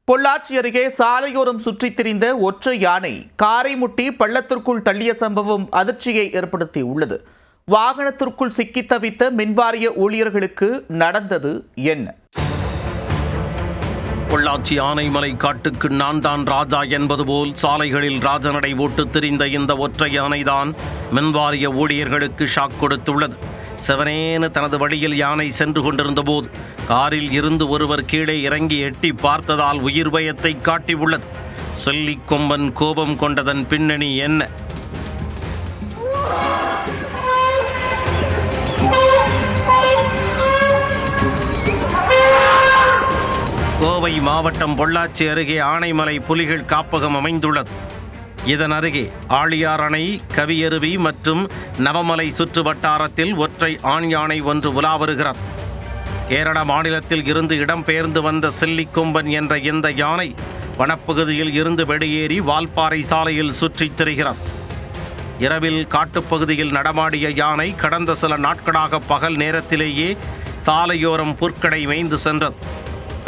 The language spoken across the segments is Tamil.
பொள்ளாச்சி அருகே சாலையோரம் சுற்றித் திரிந்த ஒற்றை யானை காரை முட்டி பள்ளத்திற்குள் தள்ளிய சம்பவம் அதிர்ச்சியை ஏற்படுத்தியுள்ளது. வாகனத்திற்குள் சிக்கி தவித்த மின்வாரிய ஊழியர்களுக்கு நடந்தது என்ன? பொள்ளாச்சி ஆனைமலை காட்டுக்கு நான் தான் ராஜா என்பது போல் சாலைகளில் ராஜநடை ஓட்டு திரிந்த இந்த ஒற்றை யானைதான் மின்வாரிய ஊழியர்களுக்கு ஷாக் கொடுத்துள்ளது. செவனேன தனது வழியில் யானை சென்று கொண்டிருந்த போது காரில் இருந்து ஒருவர் கீழே இறங்கி எட்டி பார்த்ததால் உயிர் பயத்தை காட்டியுள்ளது. செல்லிக்கொம்பன் கோபம் கொண்டதன் பின்னணி என்ன? கோவை மாவட்டம் பொள்ளாச்சி அருகே ஆனைமலை புலிகள் காப்பகம் அமைந்துள்ளது. இதன் அருகே ஆழியார் அணை, கவியருவி மற்றும் நவமலை சுற்று வட்டாரத்தில் ஒற்றை ஆண் யானை ஒன்று உலா வருகிறது. கேரள மாநிலத்தில் இருந்து இடம்பெயர்ந்து வந்த செல்லிக்கொம்பன் என்ற இந்த யானை வனப்பகுதியில் இருந்து வெளியேறி வால்பாறை சாலையில் சுற்றித் திரிகிறது. இரவில் காட்டுப்பகுதியில் நடமாடிய யானை கடந்த சில நாட்களாக பகல் நேரத்திலேயே சாலையோரம் புற்கடை மேய்ந்து சென்றது.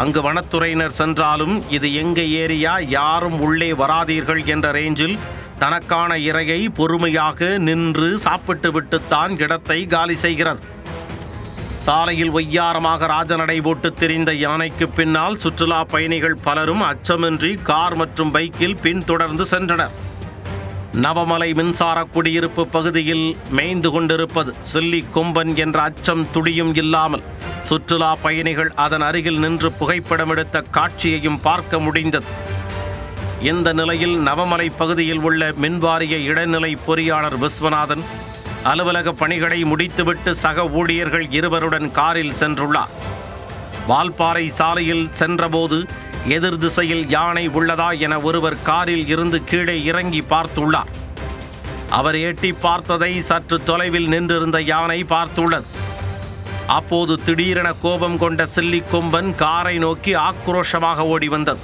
அங்கு வனத்துறையினர் சென்றாலும் இது எங்க ஏரியா, யாரும் உள்ளே வராதீர்கள் என்ற ரேஞ்சில் தனக்கான இரையை பொறுமையாக நின்று சாப்பிட்டு விட்டுத்தான் இடத்தை காலி செய்கிறது. சாலையில் ஒய்யாரமாக ராஜநடை போட்டு திரிந்த யானைக்கு பின்னால் சுற்றுலா பயணிகள் பலரும் அச்சமின்றி கார் மற்றும் பைக்கில் பின்தொடர்ந்து சென்றனர். நவமலை மின்சார குடியிருப்பு பகுதியில் மேய்ந்து கொண்டிருப்பது செல்லிக்கொம்பன் என்ற அச்சம் துளியும் இல்லாமல் சுற்றுலா பயணிகள் அதன் அருகில் நின்று புகைப்படம் எடுத்த காட்சியையும் பார்க்க முடிந்தது. இந்த நிலையில் நவமலை பகுதியில் உள்ள மின்வாரிய இடைநிலை பொறியாளர் விஸ்வநாதன் அலுவலக பணிகளை முடித்துவிட்டு சக ஊழியர்கள் இருவருடன் காரில் சென்றுள்ளார். வால்பாறை சாலையில் சென்றபோது எதிர் திசையில் யானை உள்ளதா என ஒருவர் காரில் இருந்து கீழே இறங்கி பார்த்துள்ளார். அவர் எட்டி பார்த்ததை சற்று தொலைவில் நின்றிருந்த யானை பார்த்துள்ளது. அப்போது திடீரென கோபம் கொண்ட செல்லிக்கொம்பன் காரை நோக்கி ஆக்ரோஷமாக ஓடி வந்தது.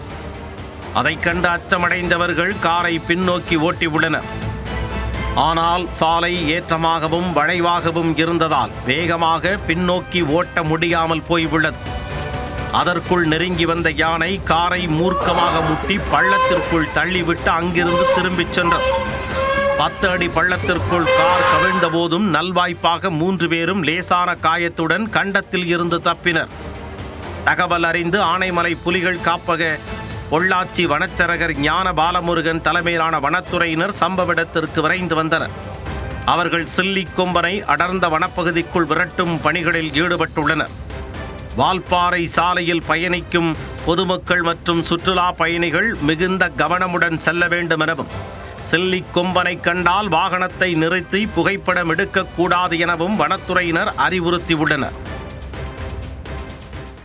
அதைக் கண்டு அச்சமடைந்தவர்கள் காரை பின்னோக்கி ஓட்டியுள்ளனர். ஆனால் சாலை ஏற்றமாகவும் வளைவாகவும் இருந்ததால் வேகமாக பின்னோக்கி ஓட்ட முடியாமல் போய்விட்டது. அதற்குள் நெருங்கி வந்த யானை காரை மூர்க்கமாக முட்டி பள்ளத்திற்குள் தள்ளிவிட்டு அங்கிருந்து திரும்பிச் சென்றது. 10 அடி பள்ளத்திற்குள் கார் கவிழ்ந்த போதும் நல்வாய்ப்பாக 3 பேரும் லேசான காயத்துடன் கண்டத்தில் இருந்து தப்பினர். தகவல் அறிந்து ஆனைமலை புலிகள் காப்பக பொள்ளாச்சி வனச்சரகர் ஞான பாலமுருகன் தலைமையிலான வனத்துறையினர் சம்பவ இடத்திற்கு விரைந்து வந்தனர். அவர்கள் செல்லிக்கொம்பனை அடர்ந்த வனப்பகுதிக்குள் விரட்டும் பணிகளில் ஈடுபட்டுள்ளனர். வால்பாறை சாலையில் பயணிக்கும் பொதுமக்கள் மற்றும் சுற்றுலா பயணிகள் மிகுந்த கவனமுடன் செல்ல வேண்டும் எனவும் செல்லிக்கொம்பனை கண்டால் வாகனத்தை நிறுத்தி புகைப்படம் எடுக்கக்கூடாது எனவும் வனத்துறையினர் அறிவுறுத்தியுள்ளனர்.